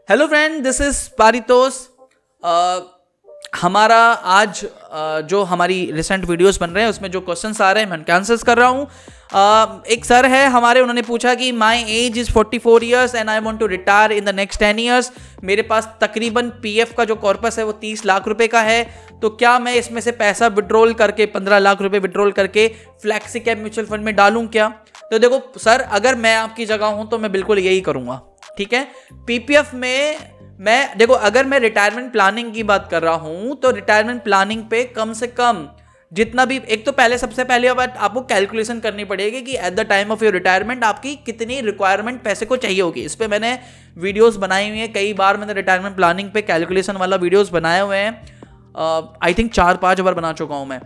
Hello friend, this is Paritosh. हमारा आज जो हमारी रिसेंट वीडियोस बन रहे हैं उसमें जो क्वेश्चंस आ रहे हैं मैं उनके आंसर्स कर रहा हूँ। एक सर है हमारे, उन्होंने पूछा कि my age is 44 years and I want to retire in the next 10 years. मेरे पास तकरीबन पीएफ का जो कॉर्पस है वो 30 लाख रुपए का है, तो क्या मैं इसमें से पैसा विड्रॉल करके 15 लाख रुपए विड्रॉल करके फ्लैक्सी कैप म्यूचुअल फंड में डालूं क्या? तो देखो सर, अगर मैं आपकी जगह हूं तो मैं बिल्कुल यही करूंगा। ठीक है, पीपीएफ में मैं देखो, अगर मैं रिटायरमेंट प्लानिंग की बात कर रहा हूं तो रिटायरमेंट प्लानिंग पे कम से कम जितना भी, एक तो पहले सबसे पहले बात आपको कैलकुलेशन करनी पड़ेगी कि at the time of your retirement आपकी कितनी रिक्वायरमेंट पैसे को चाहिए होगी। इस पे मैंने वीडियोस बनाई हुई हैं, कई बार मैंने रिटायरमेंट प्लानिंग पे कैलकुलेशन वाला वीडियोस बनाए हुए हैं। आई थिंक 4-5 बार बना चुका हूं मैं,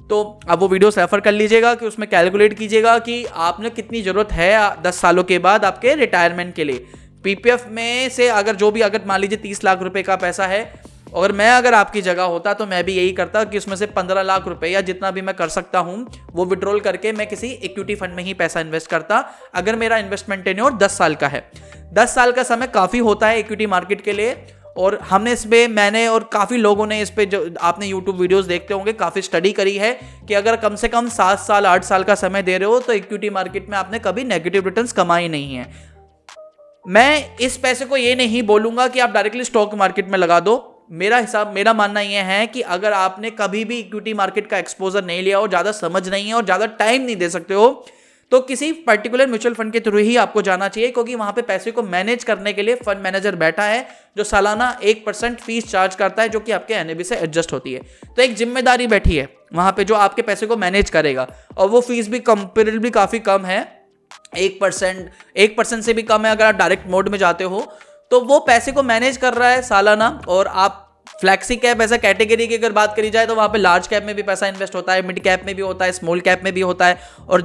तो आप वो वीडियोस रेफर कर लीजिएगा कि उसमें कैलकुलेट कीजिएगा कि आपने कितनी जरूरत है 10 सालों के बाद आपके रिटायरमेंट के लिए। पीपीएफ में से अगर मान लीजिए 30 लाख रुपए का पैसा है, अगर आपकी जगह होता तो मैं भी यही करता कि उसमें से 15 लाख रुपए या जितना भी मैं कर सकता हूं वो विड्रॉल करके मैं किसी इक्विटी फंड में ही पैसा इन्वेस्ट करता। अगर मेरा इन्वेस्टमेंट टेन्योर 10 साल का है, 10 साल का समय काफी होता है इक्विटी मार्केट के लिए। और हमने इस पे, मैंने और काफ़ी लोगों ने इस पे, जो आपने YouTube वीडियोस देखते होंगे, काफ़ी स्टडी करी है कि अगर कम से कम 7 साल 8 साल का समय दे रहे हो तो इक्विटी मार्केट में आपने कभी नेगेटिव रिटर्न्स कमाए नहीं है। मैं इस पैसे को ये नहीं बोलूंगा कि आप डायरेक्टली स्टॉक मार्केट में लगा दो। मेरा मानना यह है कि अगर आपने कभी भी इक्विटी मार्केट का एक्सपोजर नहीं लिया हो, ज़्यादा समझ नहीं है और ज़्यादा टाइम नहीं दे सकते हो, तो किसी पर्टिकुलर म्यूचुअल फंड के थ्रू ही आपको जाना चाहिए, क्योंकि वहां पे पैसे को मैनेज करने के लिए फंड मैनेजर बैठा है जो सालाना 1% फीस चार्ज करता है, जो कि आपके एनएबी से एडजस्ट होती है। तो एक जिम्मेदारी बैठी है वहां पे जो आपके पैसे को मैनेज करेगा, और वो फीस भी कंपेरेटिवली काफी कम है, 1% से भी कम है। अगर आप डायरेक्ट मोड में जाते हो तो वो पैसे को मैनेज कर रहा है सालाना। और आप फ्लैक्सी कैप ऐसा कैटेगरी की अगर बात करी जाए तो वहाँ पे लार्ज कैप में भी पैसा इन्वेस्ट होता है, मिड कैप में भी होता है, स्मॉल कैप में भी होता है, और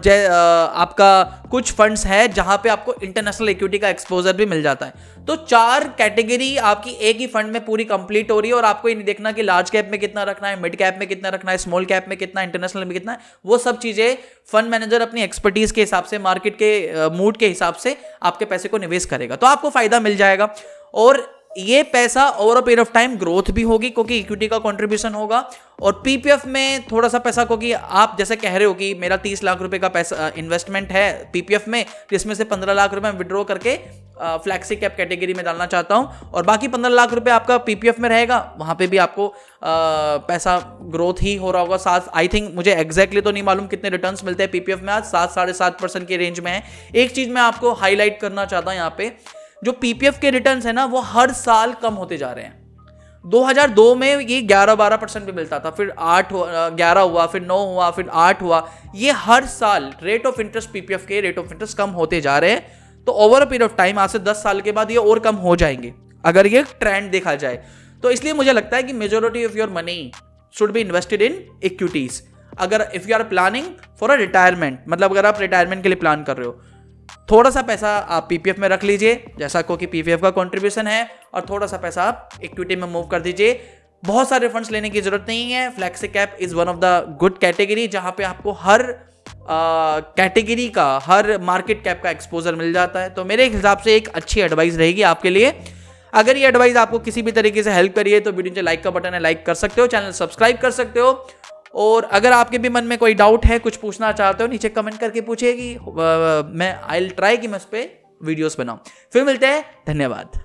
आपका कुछ फंड्स है जहाँ पे आपको इंटरनेशनल इक्विटी का एक्सपोजर भी मिल जाता है। तो 4 कैटेगरी आपकी एक ही फंड में पूरी कंप्लीट हो रही है, और आपको ये नहीं देखना कि लार्ज कैप में कितना रखना है, मिड कैप में कितना रखना है, स्मॉल कैप में कितना, इंटरनेशनल में कितना है। वो सब चीज़ें फंड मैनेजर अपनी एक्सपर्टीज के हिसाब से, मार्केट के मूड के हिसाब से आपके पैसे को निवेश करेगा, तो आपको फायदा मिल जाएगा। और ये पैसा over a period of time growth भी होगी, क्योंकि इक्विटी का कंट्रीब्यूशन होगा। और पीपीएफ में थोड़ा सा पैसा, क्योंकि आप जैसे कह रहे हो कि मेरा 30 लाख रुपए का पैसा इन्वेस्टमेंट है पीपीएफ में, जिसमें से 15 लाख रुपए विड्रॉ करके फ्लैक्सी कैप कैटेगरी में डालना चाहता हूं, और बाकी 15 लाख रुपए आपका पीपीएफ में रहेगा, वहां पे भी आपको पैसा ग्रोथ ही हो रहा होगा। 7, आई थिंक, मुझे एग्जैक्टली तो नहीं मालूम कितने रिटर्न्स मिलते हैं पीपीएफ में, आज 7-7.5% की रेंज में है। एक चीज मैं आपको हाईलाइट करना चाहता हूं, यहाँ पे जो पीपीएफ के रिटर्न्स है ना, वो हर साल कम होते जा रहे हैं। 2002 में ये 11-12% भी मिलता था, फिर 11 हुआ, फिर 9 हुआ, फिर 8 हुआ। ये हर साल रेट ऑफ इंटरेस्ट, पीपीएफ के रेट ऑफ इंटरेस्ट कम होते जा रहे हैं। तो over a period of time, आज से 10 साल के बाद ये और कम हो जाएंगे अगर ये ट्रेंड देखा जाए। तो इसलिए मुझे लगता है कि majority of your money should be invested in equities. अगर if you are planning for a retirement, मतलब अगर आप रिटायरमेंट के लिए प्लान कर रहे हो, थोड़ा सा पैसा आप पीपीएफ में रख लीजिए, जैसा कि पीपीएफ का कंट्रीब्यूशन है, और थोड़ा सा पैसा आप इक्विटी में मूव कर दीजिए। बहुत सारे फंड्स लेने की जरूरत नहीं है। Flexi cap is one of the good category, जहां पे आपको हर कैटेगरी का, हर मार्केट कैप का एक्सपोजर मिल जाता है। तो मेरे हिसाब से एक अच्छी एडवाइस रहेगी आपके लिए। अगर ये एडवाइस आपको किसी भी तरीके से हेल्प करिए तो वीडियो नीचे लाइक का बटन है, लाइक कर सकते हो, चैनल सब्सक्राइब कर सकते हो। और अगर आपके भी मन में कोई डाउट है, कुछ पूछना चाहते हो, नीचे कमेंट करके पूछिए कि मैं आई विल ट्राई कि मैं उस पर वीडियोस बनाऊं। फिर मिलते हैं, धन्यवाद।